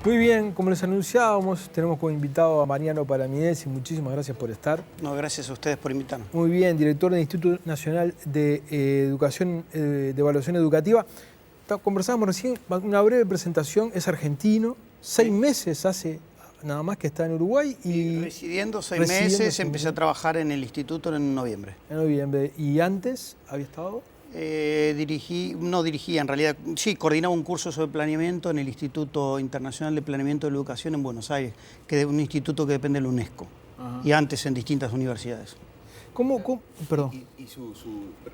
Muy bien, como les anunciábamos, tenemos como invitado a Mariano Palamidesi. Muchísimas gracias por estar. No, gracias a ustedes por invitarnos. Muy bien, director del Instituto Nacional de Educación, de Evaluación Educativa. Conversábamos recién, una breve presentación, es argentino, 6 meses hace nada más que está en Uruguay. Y residiendo 6 meses, empecé a trabajar en el instituto en noviembre. En noviembre. ¿Y antes había estado? No dirigía, en realidad, sí, coordinaba un curso sobre planeamiento en el Instituto Internacional de Planeamiento de la Educación en Buenos Aires, que es un instituto que depende de la UNESCO. Ajá. Y antes en distintas universidades. Perdón.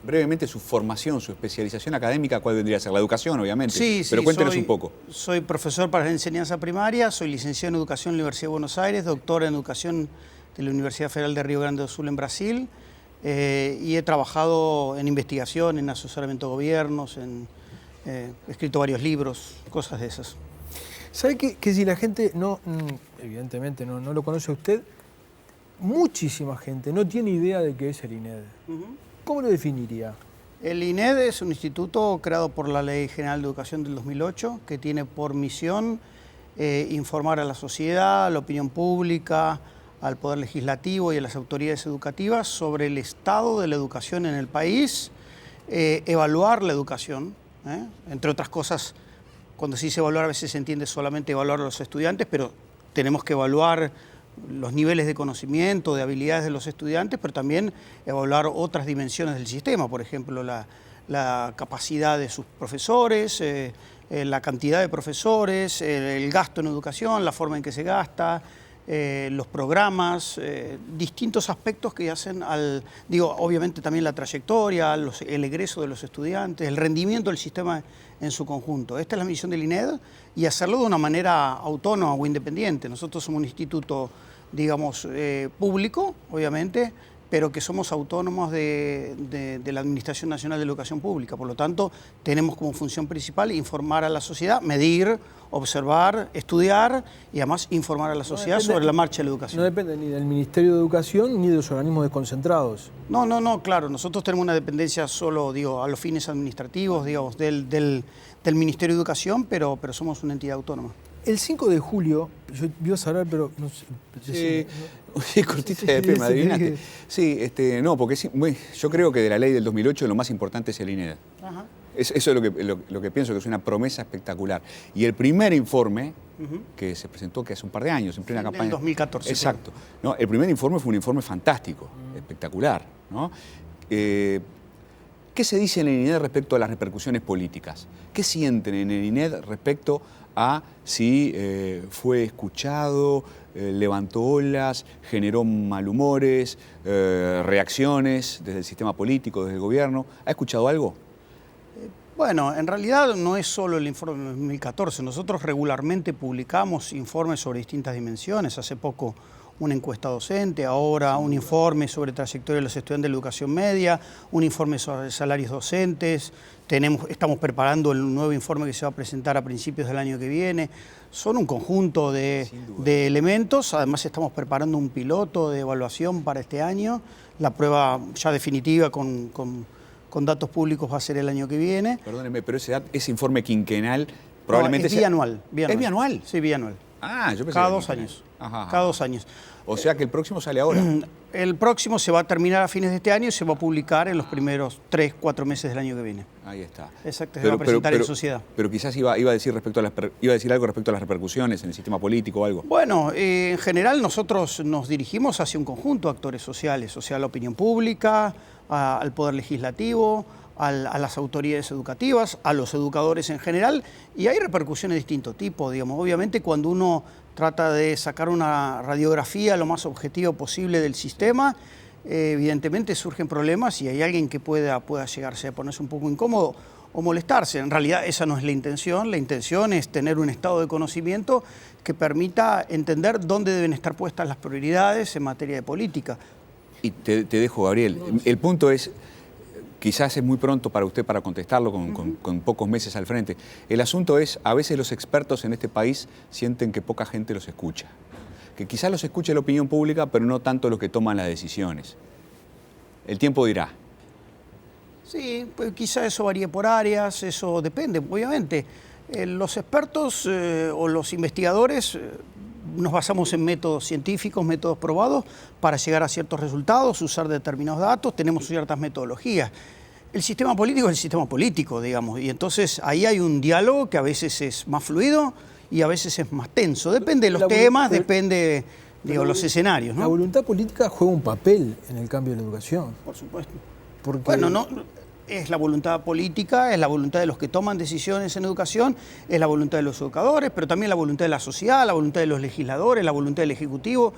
Brevemente, su formación, su especialización académica, ¿cuál vendría a ser? La educación, obviamente. Sí, pero cuéntenos un poco. Soy profesor para la enseñanza primaria, soy licenciado en Educación en la Universidad de Buenos Aires, doctor en Educación de la Universidad Federal de Río Grande do Sul en Brasil, y he trabajado en investigación, en asesoramiento de gobiernos, he escrito varios libros, cosas de esas. ¿Sabe que si la gente evidentemente no lo conoce a usted, muchísima gente no tiene idea de qué es el INED? ¿Cómo lo definiría? El INED es un instituto creado por la Ley General de Educación del 2008 que tiene por misión informar a la sociedad, a la opinión pública, al Poder Legislativo y a las autoridades educativas sobre el estado de la educación en el país, evaluar la educación, entre otras cosas. Cuando se dice evaluar, a veces se entiende solamente evaluar a los estudiantes, pero tenemos que evaluar los niveles de conocimiento, de habilidades de los estudiantes, pero también evaluar otras dimensiones del sistema, por ejemplo, la capacidad de sus profesores, la cantidad de profesores, el gasto en educación, la forma en que se gasta, los programas, distintos aspectos que hacen obviamente también la trayectoria, el egreso de los estudiantes, el rendimiento del sistema en su conjunto. Esta es la misión del INED y hacerlo de una manera autónoma o independiente. Nosotros somos un instituto, digamos, público, obviamente, pero que somos autónomos de la Administración Nacional de Educación Pública. Por lo tanto, tenemos como función principal informar a la sociedad, medir, observar, estudiar y además informar a la sociedad sobre la marcha de la educación. No depende ni del Ministerio de Educación ni de los organismos desconcentrados. No, claro. Nosotros tenemos una dependencia solo, a los fines administrativos, digamos, del Ministerio de Educación, pero somos una entidad autónoma. El 5 de julio, yo iba a saber, pero no sé. Sí, cortita de pie, me adivinaste. Sí, no, porque yo creo que de la ley del 2008 lo más importante es el INED. Ajá. Eso es lo que pienso que es una promesa espectacular. Y el primer informe que se presentó que hace un par de años, en plena campaña. En 2014. Exacto. No, el primer informe fue un informe fantástico, espectacular, ¿no? ¿Qué se dice en el INED respecto a las repercusiones políticas? ¿Qué sienten en el INED respecto a si fue escuchado, levantó olas, generó malhumores, reacciones desde el sistema político, desde el gobierno? ¿Ha escuchado algo? Bueno, en realidad no es solo el informe de 2014. Nosotros regularmente publicamos informes sobre distintas dimensiones. Hace poco una encuesta docente, ahora un informe sobre trayectoria de los estudiantes de la educación media, un informe sobre salarios docentes, estamos preparando el nuevo informe que se va a presentar a principios del año que viene. Son un conjunto de elementos, además estamos preparando un piloto de evaluación para este año, la prueba ya definitiva con datos públicos va a ser el año que viene. Perdóneme, pero ese informe quinquenal probablemente es bianual. ¿Es bianual? Sí, bianual. Ah, yo pensé cada 2 años. Ajá. Cada 2 años. O sea que el próximo sale ahora. El próximo se va a terminar a fines de este año y se va a publicar en los primeros 3-4 meses del año que viene. Ahí está. Exacto, se va a presentar en sociedad. Pero quizás iba a decir algo respecto a las repercusiones en el sistema político o algo. Bueno, en general nosotros nos dirigimos hacia un conjunto de actores sociales, o sea, la opinión pública, al Poder Legislativo, a las autoridades educativas, a los educadores en general, y hay repercusiones de distinto tipo, digamos. Obviamente cuando uno trata de sacar una radiografía lo más objetiva posible del sistema, evidentemente surgen problemas y hay alguien que pueda llegarse a ponerse un poco incómodo o molestarse. En realidad esa no es la intención es tener un estado de conocimiento que permita entender dónde deben estar puestas las prioridades en materia de política. Y te dejo, Gabriel. El punto es, quizás es muy pronto para usted para contestarlo con pocos meses al frente. El asunto es, a veces los expertos en este país sienten que poca gente los escucha. Que quizás los escuche la opinión pública, pero no tanto los que toman las decisiones. El tiempo dirá. Sí, pues quizás eso varíe por áreas, eso depende, obviamente. Los expertos o los investigadores nos basamos en métodos científicos, métodos probados para llegar a ciertos resultados, usar determinados datos, tenemos ciertas metodologías. El sistema político es el sistema político, digamos, y entonces ahí hay un diálogo que a veces es más fluido y a veces es más tenso. Depende de los temas, depende de los escenarios, ¿no? La voluntad política juega un papel en el cambio de la educación. Por supuesto. Porque... Bueno, no, es la voluntad política, es la voluntad de los que toman decisiones en educación, es la voluntad de los educadores, pero también la voluntad de la sociedad, la voluntad de los legisladores, la voluntad del Ejecutivo.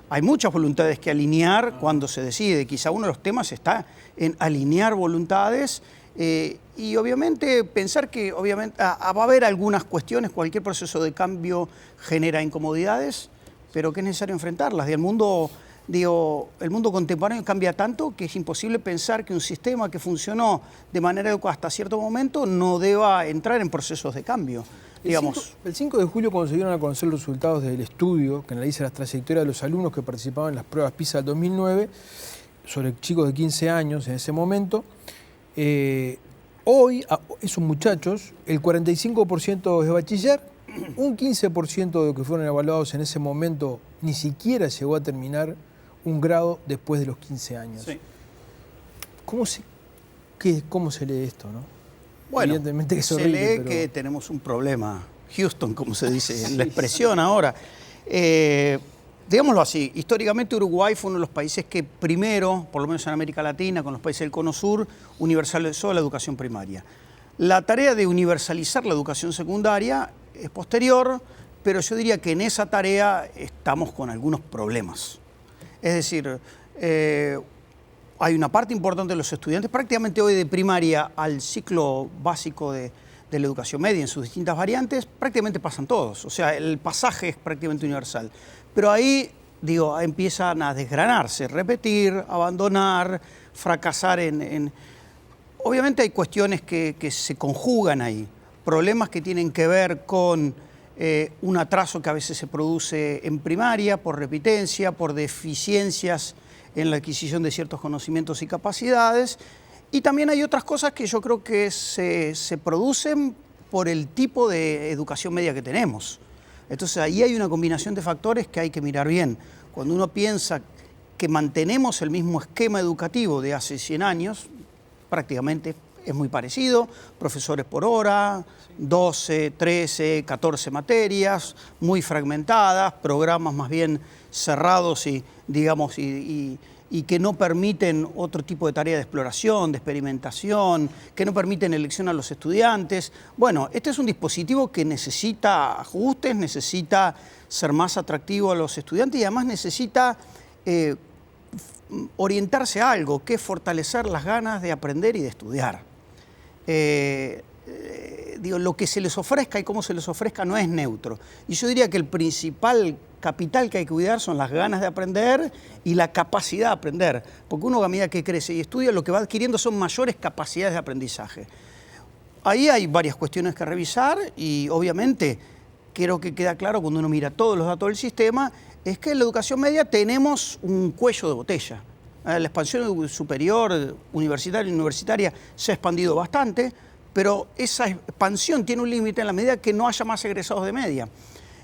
Hay muchas voluntades que alinear cuando se decide. Quizá uno de los temas está en alinear voluntades y obviamente pensar que va a haber algunas cuestiones, cualquier proceso de cambio genera incomodidades, pero que es necesario enfrentarlas. Y el mundo contemporáneo cambia tanto que es imposible pensar que un sistema que funcionó de manera adecuada hasta cierto momento no deba entrar en procesos de cambio. El 5 de julio, cuando se dieron a conocer los resultados del estudio que analiza las trayectorias de los alumnos que participaban en las pruebas PISA del 2009, sobre chicos de 15 años en ese momento, hoy, esos muchachos, el 45% es bachiller, un 15% de los que fueron evaluados en ese momento ni siquiera llegó a terminar un grado después de los 15 años. Sí. ¿Cómo se lee esto, no? Bueno, evidentemente que es se horrible, lee pero... que tenemos un problema. Houston, como se dice en la expresión ahora. Digámoslo así, históricamente Uruguay fue uno de los países que primero, por lo menos en América Latina, con los países del Cono Sur, universalizó la educación primaria. La tarea de universalizar la educación secundaria es posterior, pero yo diría que en esa tarea estamos con algunos problemas. Es decir, hay una parte importante de los estudiantes, prácticamente hoy de primaria al ciclo básico de la educación media en sus distintas variantes, prácticamente pasan todos. O sea, el pasaje es prácticamente universal. Pero ahí, empiezan a desgranarse, repetir, abandonar, fracasar en... Obviamente hay cuestiones que se conjugan ahí, problemas que tienen que ver con un atraso que a veces se produce en primaria por repitencia, por deficiencias en la adquisición de ciertos conocimientos y capacidades. Y también hay otras cosas que yo creo que se producen por el tipo de educación media que tenemos. Entonces ahí hay una combinación de factores que hay que mirar bien. Cuando uno piensa que mantenemos el mismo esquema educativo de hace 100 años, prácticamente es muy parecido, profesores por hora, 12, 13, 14 materias, muy fragmentadas, programas más bien cerrados y que no permiten otro tipo de tarea de exploración, de experimentación, que no permiten elección a los estudiantes. Bueno, este es un dispositivo que necesita ajustes, necesita ser más atractivo a los estudiantes y además necesita orientarse a algo, que es fortalecer las ganas de aprender y de estudiar. Lo que se les ofrezca y cómo se les ofrezca no es neutro. Y yo diría que el principal capital que hay que cuidar son las ganas de aprender y la capacidad de aprender. Porque uno a medida que crece y estudia, lo que va adquiriendo son mayores capacidades de aprendizaje. Ahí hay varias cuestiones que revisar y obviamente creo que queda claro cuando uno mira todos los datos del sistema, es que en la educación media tenemos un cuello de botella. La expansión superior, universitaria, se ha expandido bastante, pero esa expansión tiene un límite en la medida que no haya más egresados de media.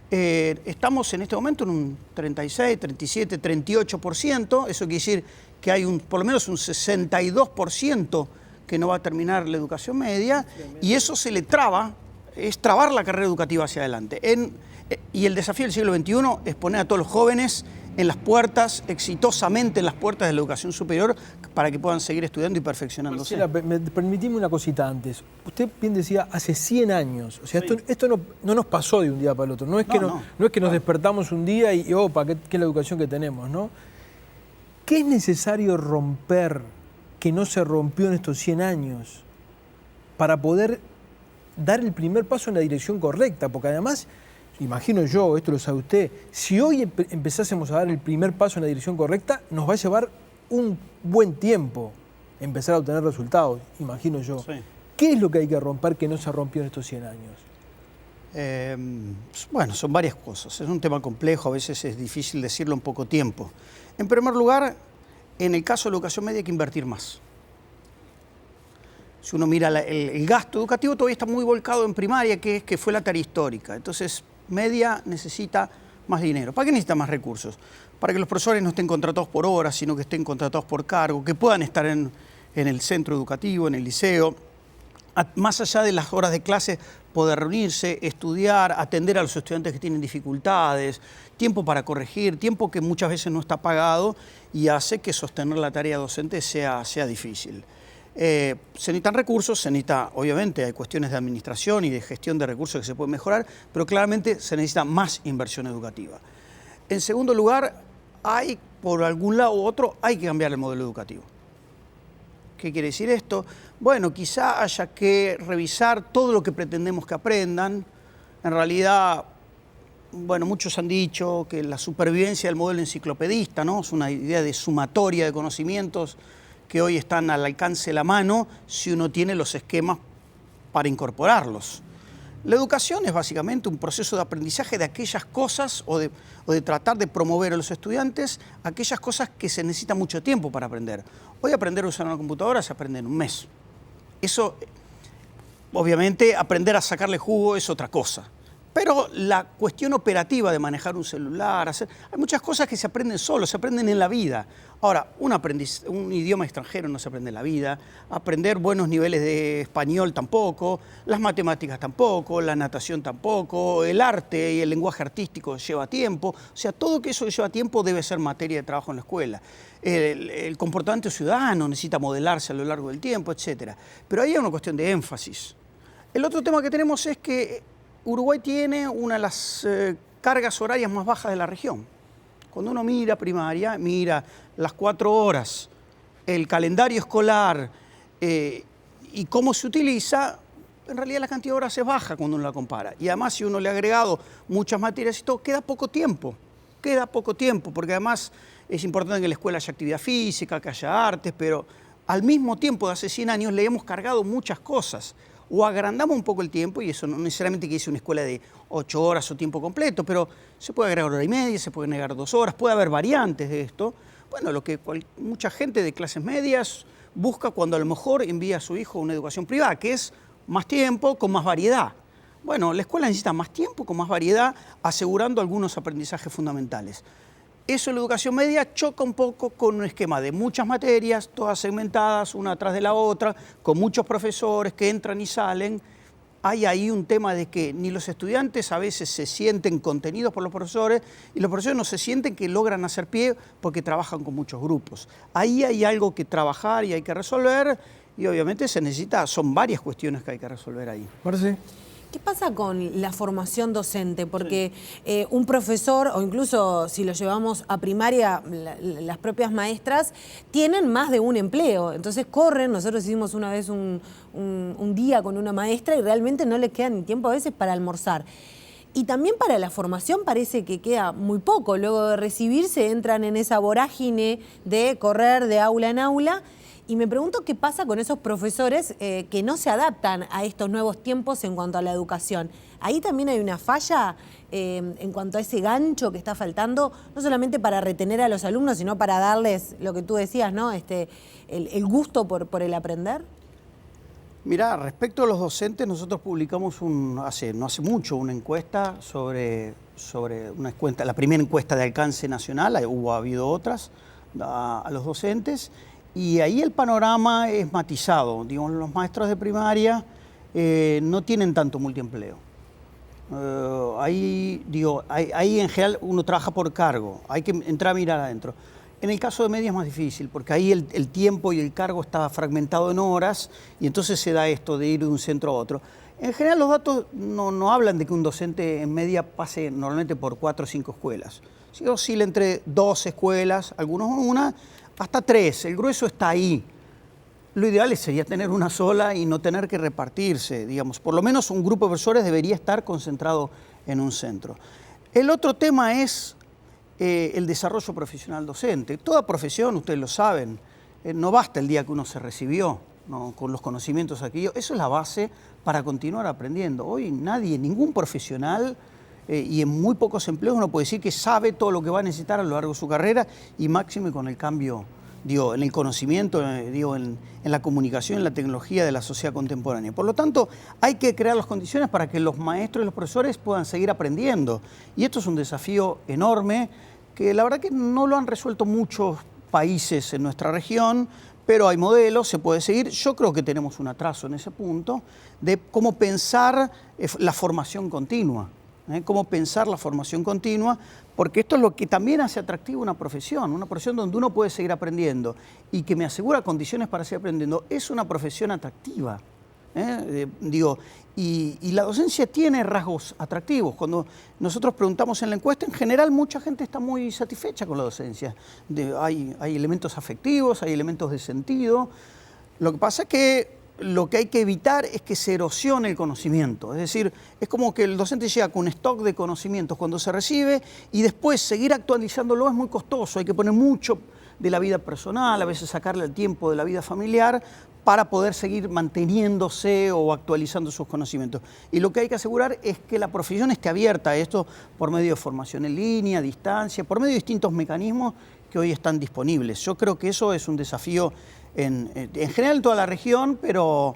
Estamos en este momento en un 36, 37, 38%, eso quiere decir que hay por lo menos un 62% que no va a terminar la educación media, y eso se le traba, es trabar la carrera educativa hacia adelante. Y el desafío del siglo XXI es poner a todos los jóvenes en las puertas, exitosamente en las puertas de la educación superior, para que puedan seguir estudiando y perfeccionándose. Permitime una cosita antes. Usted bien decía, hace 100 años. O sea, sí. Esto no nos pasó de un día para el otro. No es que nos despertamos un día y opa, ¿qué es la educación que tenemos? ¿No? ¿Qué es necesario romper que no se rompió en estos 100 años para poder dar el primer paso en la dirección correcta? Porque además, imagino yo, esto lo sabe usted, si hoy empezásemos a dar el primer paso en la dirección correcta, nos va a llevar un buen tiempo empezar a obtener resultados, imagino yo. Sí. ¿Qué es lo que hay que romper que no se rompió en estos 100 años? Bueno, son varias cosas. Es un tema complejo, a veces es difícil decirlo en poco tiempo. En primer lugar, en el caso de la educación media hay que invertir más. si uno mira el gasto educativo, todavía está muy volcado en primaria, que fue la tarea histórica. Entonces, media necesita más dinero. ¿Para qué necesita más recursos? Para que los profesores no estén contratados por horas, sino que estén contratados por cargo, que puedan estar en el centro educativo, en el liceo, más allá de las horas de clase, poder reunirse, estudiar, atender a los estudiantes que tienen dificultades, tiempo para corregir, tiempo que muchas veces no está pagado y hace que sostener la tarea docente sea difícil. Se necesitan recursos, obviamente, hay cuestiones de administración y de gestión de recursos que se pueden mejorar, pero claramente se necesita más inversión educativa. En segundo lugar, por algún lado u otro, hay que cambiar el modelo educativo. ¿Qué quiere decir esto? Bueno, quizá haya que revisar todo lo que pretendemos que aprendan. En realidad, bueno, muchos han dicho que la supervivencia del modelo enciclopedista, ¿no? Es una idea de sumatoria de conocimientos que hoy están al alcance de la mano si uno tiene los esquemas para incorporarlos. La educación es básicamente un proceso de aprendizaje de aquellas cosas o de tratar de promover a los estudiantes aquellas cosas que se necesita mucho tiempo para aprender. Hoy aprender a usar una computadora se aprende en un mes. Eso, obviamente, aprender a sacarle jugo es otra cosa. Pero la cuestión operativa de manejar un celular, hay muchas cosas que se aprenden solo, se aprenden en la vida. Ahora, un idioma extranjero no se aprende en la vida, aprender buenos niveles de español tampoco, las matemáticas tampoco, la natación tampoco, el arte y el lenguaje artístico lleva tiempo. O sea, todo eso que lleva tiempo debe ser materia de trabajo en la escuela. El comportamiento ciudadano necesita modelarse a lo largo del tiempo, etc. Pero ahí hay una cuestión de énfasis. El otro tema que tenemos es que Uruguay tiene una de las cargas horarias más bajas de la región. Cuando uno mira primaria, mira las 4 horas, el calendario escolar y cómo se utiliza, en realidad la cantidad de horas es baja cuando uno la compara. Y además, si uno le ha agregado muchas materias y todo, queda poco tiempo, porque además es importante que en la escuela haya actividad física, que haya artes, pero al mismo tiempo de hace 100 años le hemos cargado muchas cosas. O agrandamos un poco el tiempo, y eso no necesariamente quiere decir una escuela de 8 horas o tiempo completo, pero se puede agregar 1 hora y media, se puede agregar 2 horas, puede haber variantes de esto. Bueno, lo que mucha gente de clases medias busca cuando a lo mejor envía a su hijo a una educación privada, que es más tiempo con más variedad. Bueno, la escuela necesita más tiempo con más variedad, asegurando algunos aprendizajes fundamentales. Eso en la educación media choca un poco con un esquema de muchas materias, todas segmentadas, una tras de la otra, con muchos profesores que entran y salen. Hay ahí un tema de que ni los estudiantes a veces se sienten contenidos por los profesores y los profesores no se sienten que logran hacer pie porque trabajan con muchos grupos. Ahí hay algo que trabajar y hay que resolver y obviamente son varias cuestiones que hay que resolver ahí. Marce. ¿Qué pasa con la formación docente? Porque un profesor, o incluso si lo llevamos a primaria, las propias maestras, tienen más de un empleo. Entonces corren, nosotros hicimos una vez un día con una maestra y realmente no les queda ni tiempo a veces para almorzar. Y también para la formación parece que queda muy poco. Luego de recibirse entran en esa vorágine de correr de aula en aula. Y me pregunto qué pasa con esos profesores que no se adaptan a estos nuevos tiempos en cuanto a la educación. Ahí también hay una falla en cuanto a ese gancho que está faltando, no solamente para retener a los alumnos, sino para darles lo que tú decías, ¿no? El gusto por el aprender. Mirá, respecto a los docentes, nosotros publicamos no hace mucho una encuesta sobre la primera encuesta de alcance nacional, ha habido otras, a los docentes. Y ahí el panorama es matizado. Digamos, los maestros de primaria no tienen tanto multiempleo. Ahí en general uno trabaja por cargo, hay que entrar a mirar adentro. En el caso de media es más difícil, porque ahí el tiempo y el cargo está fragmentado en horas y entonces se da esto de ir de un centro a otro. En general los datos no hablan de que un docente en media pase normalmente por 4 o 5 escuelas. Si oscila entre 2 escuelas, algunos una, hasta 3, el grueso está ahí. Lo ideal sería tener una sola y no tener que repartirse, digamos. Por lo menos un grupo de profesores debería estar concentrado en un centro. El otro tema es el desarrollo profesional docente. Toda profesión, ustedes lo saben, no basta el día que uno se recibió, ¿no? Con los conocimientos adquiridos. Eso es la base para continuar aprendiendo. Hoy ningún profesional y en muy pocos empleos uno puede decir que sabe todo lo que va a necesitar a lo largo de su carrera y máximo con el cambio digo, en el conocimiento, digo, en la comunicación, en la tecnología de la sociedad contemporánea. Por lo tanto, hay que crear las condiciones para que los maestros y los profesores puedan seguir aprendiendo. Y esto es un desafío enorme que la verdad que no lo han resuelto muchos países en nuestra región, pero hay modelos, se puede seguir. Yo creo que tenemos un atraso en ese punto de cómo pensar la formación continua. Cómo pensar la formación continua, porque esto es lo que también hace atractiva una profesión donde uno puede seguir aprendiendo y que me asegura condiciones para seguir aprendiendo. Es una profesión atractiva. Y la docencia tiene rasgos atractivos. Cuando nosotros preguntamos en la encuesta, en general mucha gente está muy satisfecha con la docencia. Hay elementos afectivos, hay elementos de sentido. Lo que pasa es que lo que hay que evitar es que se erosione el conocimiento. Es decir, es como que el docente llega con un stock de conocimientos cuando se recibe y después seguir actualizándolo es muy costoso. Hay que poner mucho de la vida personal, a veces sacarle el tiempo de la vida familiar para poder seguir manteniéndose o actualizando sus conocimientos. Y lo que hay que asegurar es que la profesión esté abierta a esto por medio de formación en línea, a distancia, por medio de distintos mecanismos que hoy están disponibles. Yo creo que eso es un desafío en general en toda la región, pero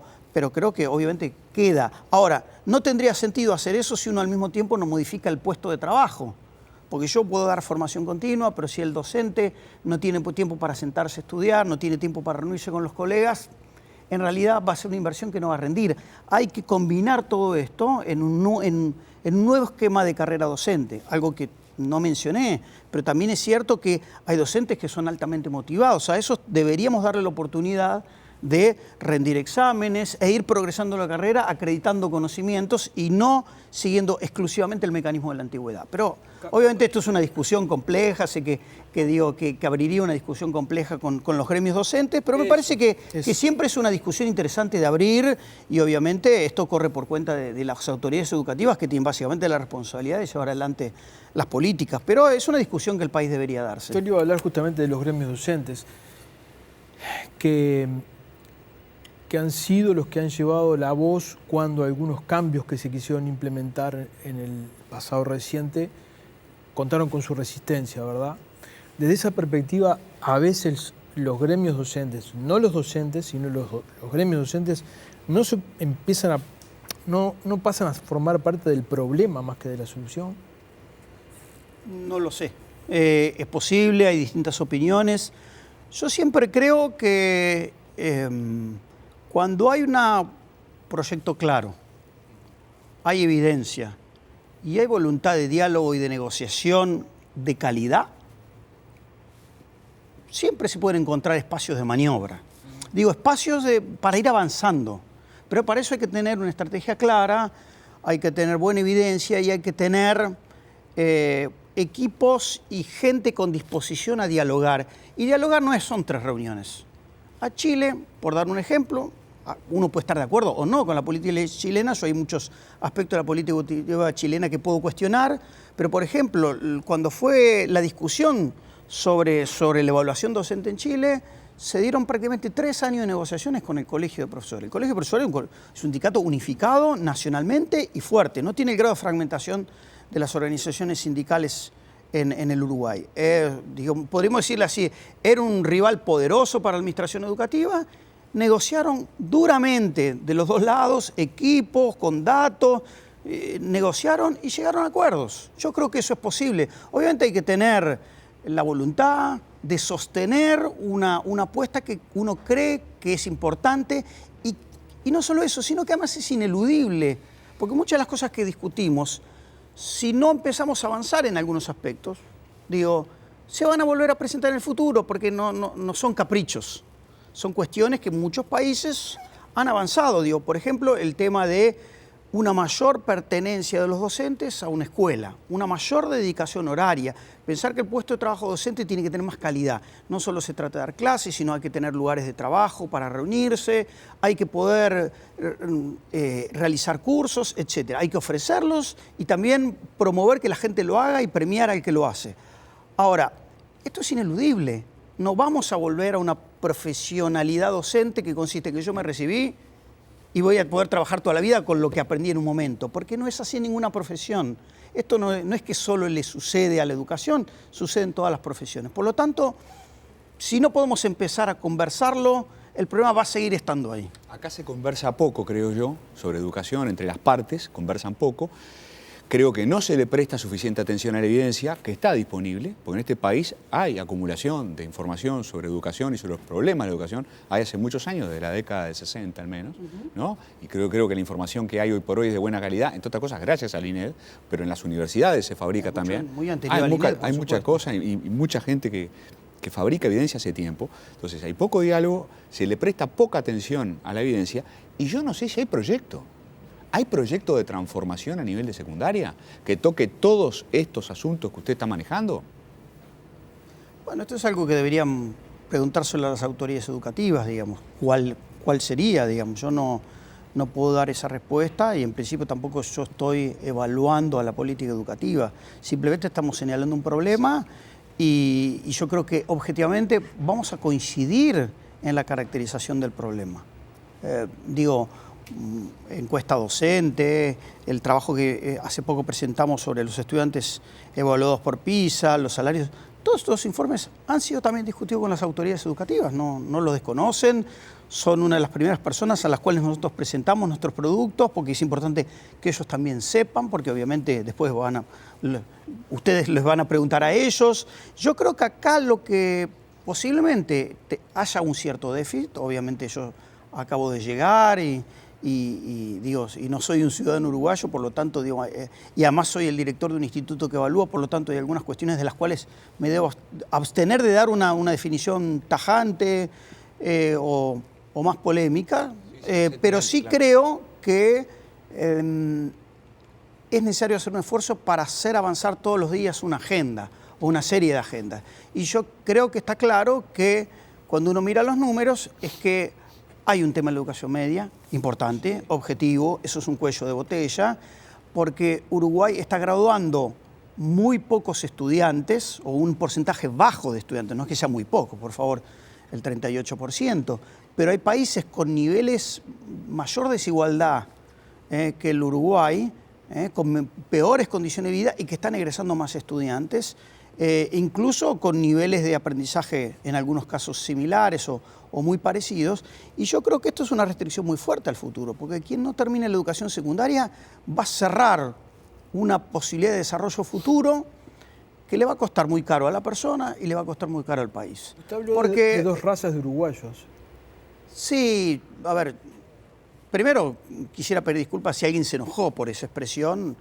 creo que obviamente queda. Ahora, no tendría sentido hacer eso si uno al mismo tiempo no modifica el puesto de trabajo. Porque yo puedo dar formación continua, pero si el docente no tiene tiempo para sentarse a estudiar, no tiene tiempo para reunirse con los colegas, en realidad va a ser una inversión que no va a rendir. Hay que combinar todo esto en un nuevo esquema de carrera docente, algo que no mencioné, pero también es cierto que hay docentes que son altamente motivados. A esos deberíamos darle la oportunidad de rendir exámenes e ir progresando en la carrera, acreditando conocimientos y no siguiendo exclusivamente el mecanismo de la antigüedad. Pero obviamente esto es una discusión compleja, sé que abriría una discusión compleja con los gremios docentes, pero me parece que siempre es una discusión interesante de abrir y obviamente esto corre por cuenta de las autoridades educativas que tienen básicamente la responsabilidad de llevar adelante las políticas, pero es una discusión que el país debería darse. Yo le iba a hablar justamente de los gremios docentes, que han sido los que han llevado la voz cuando algunos cambios que se quisieron implementar en el pasado reciente contaron con su resistencia, ¿verdad? Desde esa perspectiva, a veces los gremios docentes, no los docentes, sino los gremios docentes, no pasan a formar parte del problema más que de la solución. No lo sé. Es posible, hay distintas opiniones. Yo siempre creo que cuando hay un proyecto claro, hay evidencia y hay voluntad de diálogo y de negociación de calidad, siempre se pueden encontrar espacios de maniobra. Digo, espacios para ir avanzando. Pero para eso hay que tener una estrategia clara, hay que tener buena evidencia y hay que tener equipos y gente con disposición a dialogar. Y dialogar no son 3 reuniones. A Chile, por dar un ejemplo, uno puede estar de acuerdo o no con la política chilena, hay muchos aspectos de la política chilena que puedo cuestionar, pero por ejemplo, cuando fue la discusión sobre la evaluación docente en Chile, se dieron prácticamente 3 años de negociaciones con el Colegio de Profesores. El Colegio de Profesores es un sindicato unificado nacionalmente y fuerte, no tiene el grado de fragmentación de las organizaciones sindicales en el Uruguay. Podríamos decirle así, era un rival poderoso para la administración educativa. Negociaron duramente de los 2 lados, equipos, con datos, negociaron y llegaron a acuerdos. Yo creo que eso es posible. Obviamente hay que tener la voluntad de sostener una apuesta que uno cree que es importante y no solo eso, sino que además es ineludible, porque muchas de las cosas que discutimos, si no empezamos a avanzar en algunos aspectos, se van a volver a presentar en el futuro porque no son caprichos. Son cuestiones que muchos países han avanzado. Por ejemplo, el tema de una mayor pertenencia de los docentes a una escuela, una mayor dedicación horaria. Pensar que el puesto de trabajo docente tiene que tener más calidad. No solo se trata de dar clases, sino hay que tener lugares de trabajo para reunirse, hay que poder realizar cursos, etc. Hay que ofrecerlos y también promover que la gente lo haga y premiar al que lo hace. Ahora, esto es ineludible. No vamos a volver a una profesionalidad docente que consiste en que yo me recibí y voy a poder trabajar toda la vida con lo que aprendí en un momento, porque no es así en ninguna profesión. Esto no es que solo le sucede a la educación, sucede en todas las profesiones. Por lo tanto, si no podemos empezar a conversarlo, el problema va a seguir estando ahí. Acá se conversa poco, creo yo, sobre educación, entre las partes, conversan poco. Creo que no se le presta suficiente atención a la evidencia que está disponible, porque en este país hay acumulación de información sobre educación y sobre los problemas de la educación. Hay hace muchos años, de la década del 60 al menos, ¿no? Y creo que la información que hay hoy por hoy es de buena calidad, entre otras cosas gracias al INED, pero en las universidades se fabrica también. Muy anterior al INED, hay muchas cosas y mucha gente que fabrica evidencia hace tiempo. Entonces hay poco diálogo, se le presta poca atención a la evidencia y yo no sé si hay proyecto. ¿Hay proyecto de transformación a nivel de secundaria que toque todos estos asuntos que usted está manejando? Bueno, esto es algo que deberían preguntárselo a las autoridades educativas, digamos. ¿Cuál sería, digamos? Yo no puedo dar esa respuesta y en principio tampoco yo estoy evaluando a la política educativa. Simplemente estamos señalando un problema y yo creo que objetivamente vamos a coincidir en la caracterización del problema. Encuesta docente, el trabajo que hace poco presentamos sobre los estudiantes evaluados por PISA, los salarios, todos estos informes han sido también discutidos con las autoridades educativas, no lo desconocen, son una de las primeras personas a las cuales nosotros presentamos nuestros productos, porque es importante que ellos también sepan, porque obviamente después ustedes les van a preguntar a ellos. Yo creo que acá lo que posiblemente haya un cierto déficit, obviamente yo acabo de llegar y no soy un ciudadano uruguayo, por lo tanto, y además soy el director de un instituto que evalúa, por lo tanto hay algunas cuestiones de las cuales me debo abstener de dar una definición tajante o más polémica, pero sí creo que es necesario hacer un esfuerzo para hacer avanzar todos los días una agenda o una serie de agendas. Y yo creo que está claro que cuando uno mira los números es que hay un tema en la educación media importante, objetivo, eso es un cuello de botella, porque Uruguay está graduando muy pocos estudiantes, o un porcentaje bajo de estudiantes, no es que sea muy poco, por favor, el 38%, pero hay países con niveles mayor desigualdad que el Uruguay, con peores condiciones de vida y que están egresando más estudiantes, incluso con niveles de aprendizaje en algunos casos similares o muy parecidos, y yo creo que esto es una restricción muy fuerte al futuro, porque quien no termine la educación secundaria va a cerrar una posibilidad de desarrollo futuro que le va a costar muy caro a la persona y le va a costar muy caro al país. Usted habló de dos razas de uruguayos. Sí, a ver, primero quisiera pedir disculpas si alguien se enojó por esa expresión.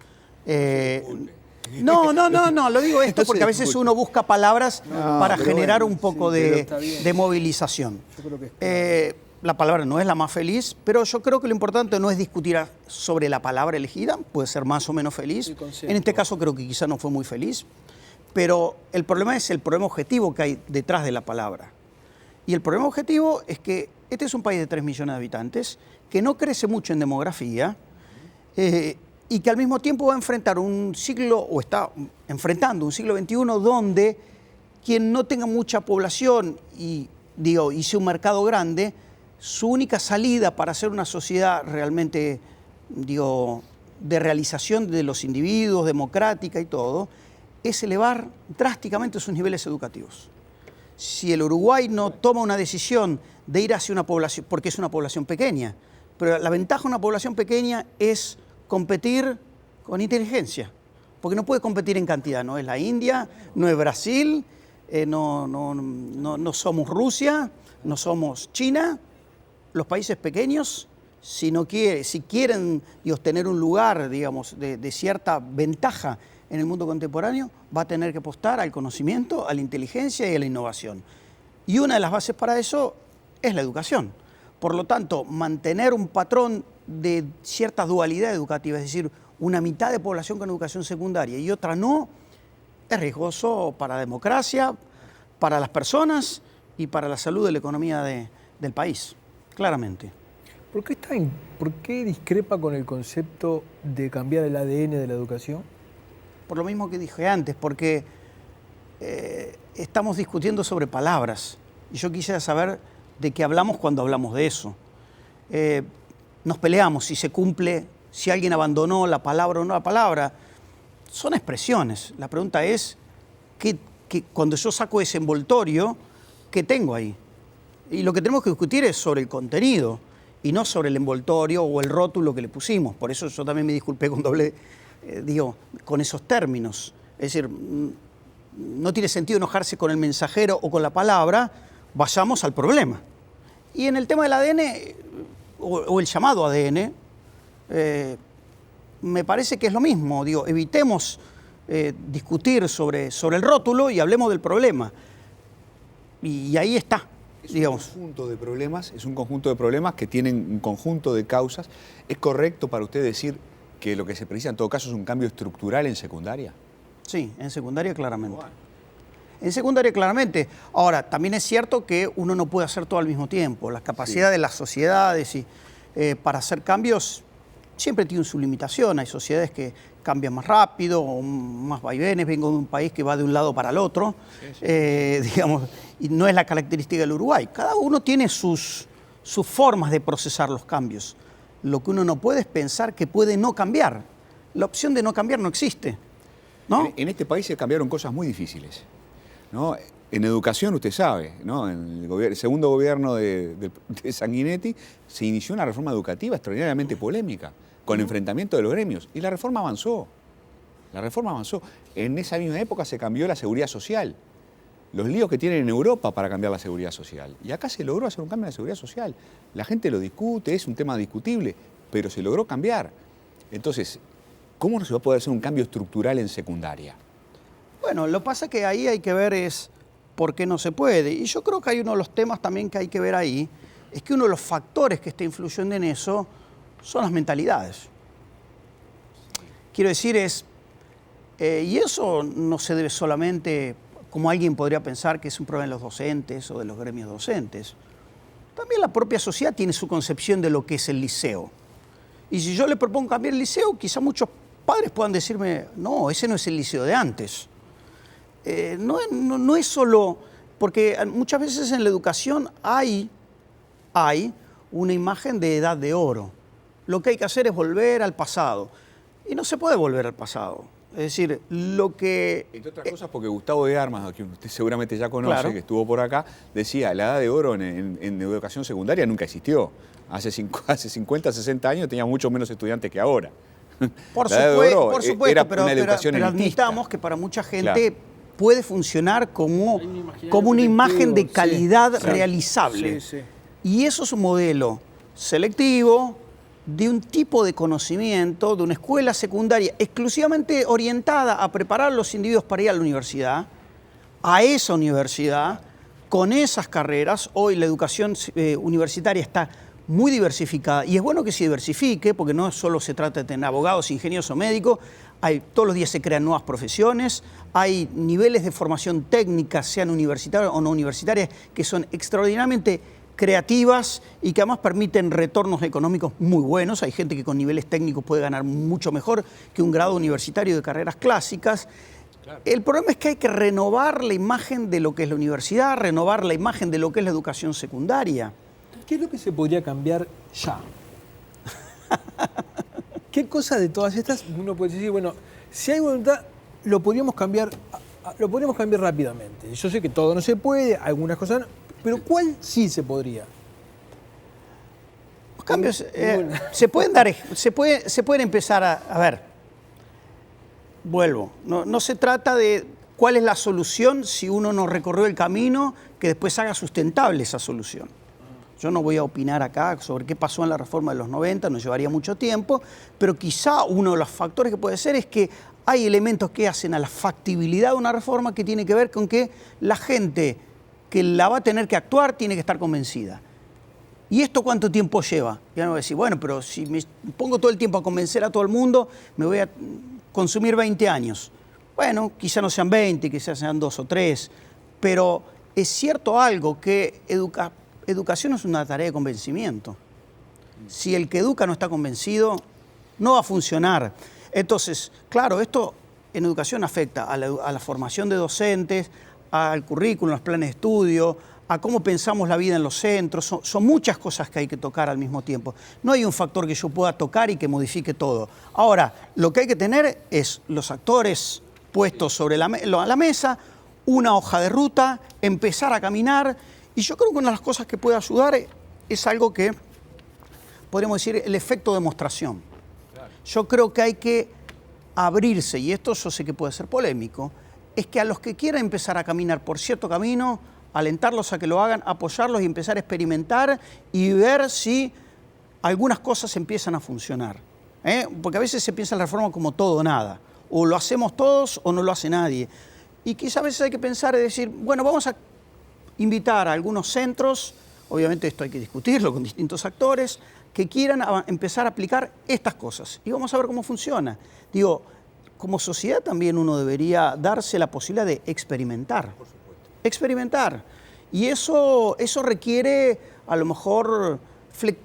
No, lo digo esto porque a veces uno busca palabras para generar un poco de movilización. Yo creo que la palabra no es la más feliz, pero yo creo que lo importante no es discutir sobre la palabra elegida, puede ser más o menos feliz. En este caso creo que quizá no fue muy feliz, pero el problema es el problema objetivo que hay detrás de la palabra. Y el problema objetivo es que este es un país de 3 millones de habitantes, que no crece mucho en demografía, y que al mismo tiempo va a enfrentar un siglo, o está enfrentando un siglo XXI, donde quien no tenga mucha población y sea un mercado grande, su única salida para hacer una sociedad realmente, de realización de los individuos, democrática y todo, es elevar drásticamente sus niveles educativos. Si el Uruguay no toma una decisión de ir hacia una población, porque es una población pequeña, pero la ventaja de una población pequeña es competir con inteligencia, porque no puede competir en cantidad, no es la India, no es Brasil, no somos Rusia, no somos China. Los países pequeños, si quieren tener un lugar, de cierta ventaja en el mundo contemporáneo, va a tener que apostar al conocimiento, a la inteligencia y a la innovación. Y una de las bases para eso es la educación. Por lo tanto, mantener un patrón de cierta dualidad educativa, es decir, una mitad de población con educación secundaria y otra no, es riesgoso para la democracia, para las personas y para la salud de la economía del país, claramente. ¿Por qué discrepa con el concepto de cambiar el ADN de la educación? Por lo mismo que dije antes, porque estamos discutiendo sobre palabras y yo quisiera saber de qué hablamos cuando hablamos de eso. Nos peleamos si se cumple, si alguien abandonó la palabra o no la palabra. Son expresiones. La pregunta es, que cuando yo saco ese envoltorio, ¿qué tengo ahí? Y lo que tenemos que discutir es sobre el contenido y no sobre el envoltorio o el rótulo que le pusimos. Por eso yo también me disculpé cuando hablé, con esos términos. Es decir, no tiene sentido enojarse con el mensajero o con la palabra, vayamos al problema. Y en el tema del ADN, o el llamado ADN, me parece que es lo mismo. Evitemos discutir sobre el rótulo y hablemos del problema. Y ahí está. Es un conjunto de problemas que tienen un conjunto de causas. ¿Es correcto para usted decir que lo que se precisa en todo caso es un cambio estructural en secundaria? Sí, en secundaria claramente. En secundaria claramente. Ahora, también es cierto que uno no puede hacer todo al mismo tiempo. Las capacidades de las sociedades para hacer cambios siempre tienen su limitación. Hay sociedades que cambian más rápido, o más vaivenes. Vengo de un país que va de un lado para el otro, y no es la característica del Uruguay. Cada uno tiene sus formas de procesar los cambios. Lo que uno no puede es pensar que puede no cambiar. La opción de no cambiar no existe, ¿no? En este país se cambiaron cosas muy difíciles, ¿no? En educación, usted sabe, ¿no? En el segundo gobierno de Sanguinetti se inició una reforma educativa extraordinariamente polémica, con enfrentamiento de los gremios. Y la reforma avanzó. La reforma avanzó. En esa misma época se cambió la seguridad social. Los líos que tienen en Europa para cambiar la seguridad social. Y acá se logró hacer un cambio en la seguridad social. La gente lo discute, es un tema discutible, pero se logró cambiar. Entonces, ¿cómo no se va a poder hacer un cambio estructural en secundaria? Bueno, lo que pasa es que ahí hay que ver es por qué no se puede. Y yo creo que hay uno de los temas también que hay que ver ahí, es que uno de los factores que está influyendo en eso son las mentalidades. Quiero decir, y eso no se debe solamente, como alguien podría pensar, que es un problema de los docentes o de los gremios docentes. También la propia sociedad tiene su concepción de lo que es el liceo. Y si yo le propongo cambiar el liceo, quizá muchos padres puedan decirme, no, ese no es el liceo de antes. No es solo, porque muchas veces en la educación hay una imagen de edad de oro. Lo que hay que hacer es volver al pasado. Y no se puede volver al pasado. Es decir, lo que... Entre otras cosas, porque Gustavo de Armas, a quien usted seguramente ya conoce, claro, que estuvo por acá, decía, la edad de oro en educación secundaria nunca existió. Hace 50, 60 años tenía mucho menos estudiantes que ahora. Por supuesto, era pero una educación pero elitista. admitamos que para mucha gente puede funcionar como una imagen de calidad realizable. Sí, sí. Y eso es un modelo selectivo de un tipo de conocimiento, de una escuela secundaria exclusivamente orientada a preparar a los individuos para ir a la universidad, a esa universidad, con esas carreras. Hoy la educación universitaria está muy diversificada y es bueno que se diversifique porque no solo se trata de tener abogados, ingenieros o médicos, todos los días se crean nuevas profesiones, hay niveles de formación técnica, sean universitarias o no universitarias, que son extraordinariamente creativas y que además permiten retornos económicos muy buenos. Hay gente que con niveles técnicos puede ganar mucho mejor que un grado universitario de carreras clásicas. Claro. El problema es que hay que renovar la imagen de lo que es la universidad, renovar la imagen de lo que es la educación secundaria. ¿Qué es lo que se podría cambiar ya? ¿Qué cosa de todas estas uno puede decir, bueno, si hay voluntad, lo podríamos cambiar rápidamente? Yo sé que todo no se puede, algunas cosas no, pero ¿cuál sí se podría? Los cambios se pueden empezar a ver. Vuelvo, no se trata de cuál es la solución si uno no recorrió el camino que después haga sustentable esa solución. Yo no voy a opinar acá sobre qué pasó en la reforma de los 90, nos llevaría mucho tiempo, pero quizá uno de los factores que puede ser es que hay elementos que hacen a la factibilidad de una reforma que tiene que ver con que la gente que la va a tener que actuar tiene que estar convencida. ¿Y esto cuánto tiempo lleva? Ya no voy a decir, bueno, pero si me pongo todo el tiempo a convencer a todo el mundo, me voy a consumir 20 años. Bueno, quizá no sean 20, quizás sean 2 o 3, pero es cierto algo que educación es una tarea de convencimiento. Si el que educa no está convencido, no va a funcionar. Entonces, claro, esto en educación afecta a la formación de docentes, al currículum, a los planes de estudio, a cómo pensamos la vida en los centros. Son muchas cosas que hay que tocar al mismo tiempo. No hay un factor que yo pueda tocar y que modifique todo. Ahora, lo que hay que tener es los actores puestos sobre la mesa, una hoja de ruta, empezar a caminar. Y yo creo que una de las cosas que puede ayudar es algo que podríamos decir el efecto demostración. Yo creo que hay que abrirse, y esto yo sé que puede ser polémico, es que a los que quieran empezar a caminar por cierto camino, alentarlos a que lo hagan, apoyarlos y empezar a experimentar y ver si algunas cosas empiezan a funcionar. Porque a veces se piensa en la reforma como todo o nada. O lo hacemos todos o no lo hace nadie. Y quizás a veces hay que pensar y decir, bueno, vamos a invitar a algunos centros, obviamente esto hay que discutirlo con distintos actores, que quieran empezar a aplicar estas cosas. Y vamos a ver cómo funciona. Digo, como sociedad también uno debería darse la posibilidad de experimentar. Por supuesto. Experimentar. Y eso requiere a lo mejor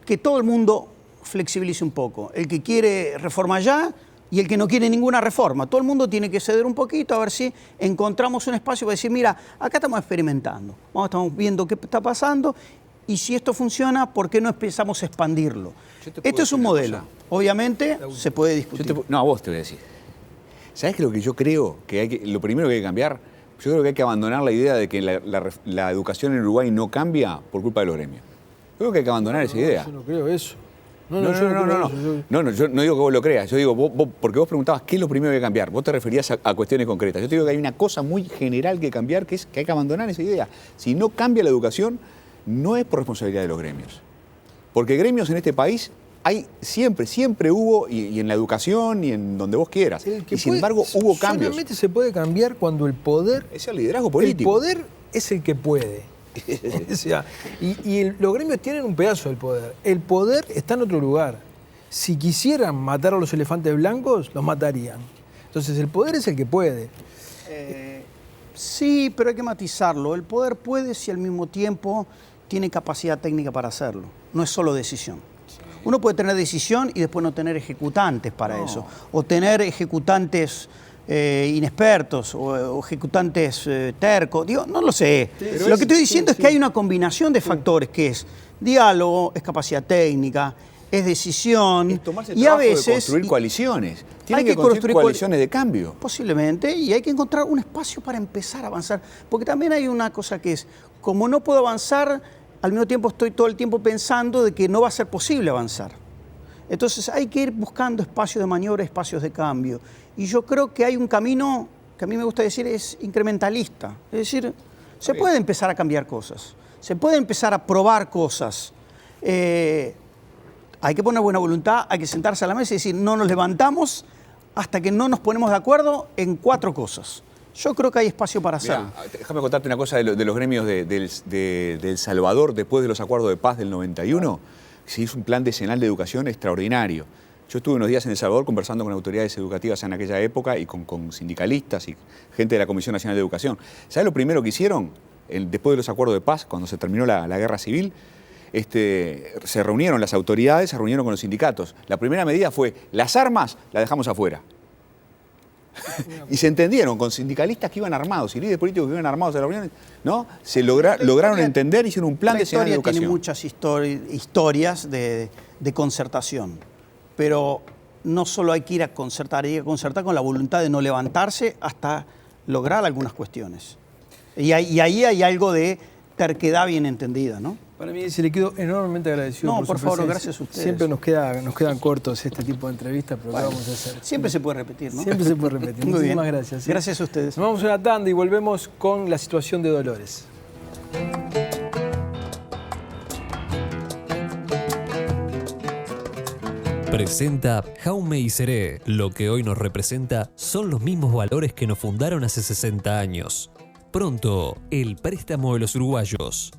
que todo el mundo flexibilice un poco. El que quiere reforma ya y el que no quiere ninguna reforma. Todo el mundo tiene que ceder un poquito a ver si encontramos un espacio para decir, mira, acá estamos experimentando. Estamos viendo qué está pasando y si esto funciona, ¿por qué no empezamos a expandirlo? Esto es un modelo. Obviamente se puede discutir. No, a vos te voy a decir. ¿Sabés que lo que yo creo que lo primero que hay que cambiar? Yo creo que hay que abandonar la idea de que la educación en Uruguay no cambia por culpa de los gremios. Yo creo que hay que abandonar esa idea. Yo no creo eso. No, yo no digo que vos lo creas. Yo digo, porque vos preguntabas qué es lo primero que hay que cambiar. Vos te referías a cuestiones concretas. Yo te digo que hay una cosa muy general que cambiar, que es que hay que abandonar esa idea. Si no cambia la educación, no es por responsabilidad de los gremios. Porque gremios en este país hay siempre hubo, y en la educación y en donde vos quieras. Y sin embargo hubo cambios. Solamente se puede cambiar cuando el poder... Es el liderazgo político. El poder es el que puede. O sea, los gremios tienen un pedazo del poder. El poder está en otro lugar. Si quisieran matar a los elefantes blancos, los matarían. Entonces el poder es el que puede. Sí, pero hay que matizarlo. El poder puede si al mismo tiempo tiene capacidad técnica para hacerlo. No es solo decisión. Uno puede tener decisión y después no tener ejecutantes para eso. O tener ejecutantes inexpertos o ejecutantes tercos. Digo, no lo sé. Pero lo que estoy diciendo es que hay una combinación de factores que es diálogo, es capacidad técnica, es decisión. Es tomarse el y trabajo a veces de construir coaliciones. Tienen hay que construir coaliciones de cambio. Posiblemente, y hay que encontrar un espacio para empezar a avanzar. Porque también hay una cosa que es, como no puedo avanzar, al mismo tiempo estoy todo el tiempo pensando de que no va a ser posible avanzar. Entonces hay que ir buscando espacios de maniobra, espacios de cambio. Y yo creo que hay un camino que a mí me gusta decir es incrementalista. Es decir, se puede empezar a cambiar cosas, se puede empezar a probar cosas. Hay que poner buena voluntad, hay que sentarse a la mesa y decir, no nos levantamos hasta que no nos ponemos de acuerdo en 4 cosas. Yo creo que hay espacio para hacerlo. Mirá, déjame contarte una cosa de los gremios de El Salvador después de los acuerdos de paz del 91. Se hizo un plan decenal de educación extraordinario. Yo estuve unos días en El Salvador conversando con autoridades educativas en aquella época y con sindicalistas y gente de la Comisión Nacional de Educación. ¿Sabes lo primero que hicieron después de los acuerdos de paz, cuando se terminó la guerra civil? Se reunieron las autoridades, se reunieron con los sindicatos. La primera medida fue, las armas las dejamos afuera. Y se entendieron con sindicalistas que iban armados y líderes políticos que iban armados a las reuniones, ¿no? Se lograron entender, hicieron un plan de educación. Tiene muchas historias de concertación, pero no solo hay que ir a concertar, hay que concertar con la voluntad de no levantarse hasta lograr algunas cuestiones. Y ahí hay algo de terquedad bien entendida, ¿no? Para mí se le quedo enormemente agradecido. No, por favor, gracias a ustedes. Siempre nos quedan cortos este tipo de entrevistas, pero ¿qué vamos a hacer? Siempre se puede repetir, ¿no? Siempre se puede repetir. Muy Muchísimas bien. gracias. Gracias a ustedes. Nos vamos a una tanda y volvemos con la situación de Dolores. Presenta Jaume y Seré. Lo que hoy nos representa son los mismos valores que nos fundaron hace 60 años. Pronto, el préstamo de los uruguayos.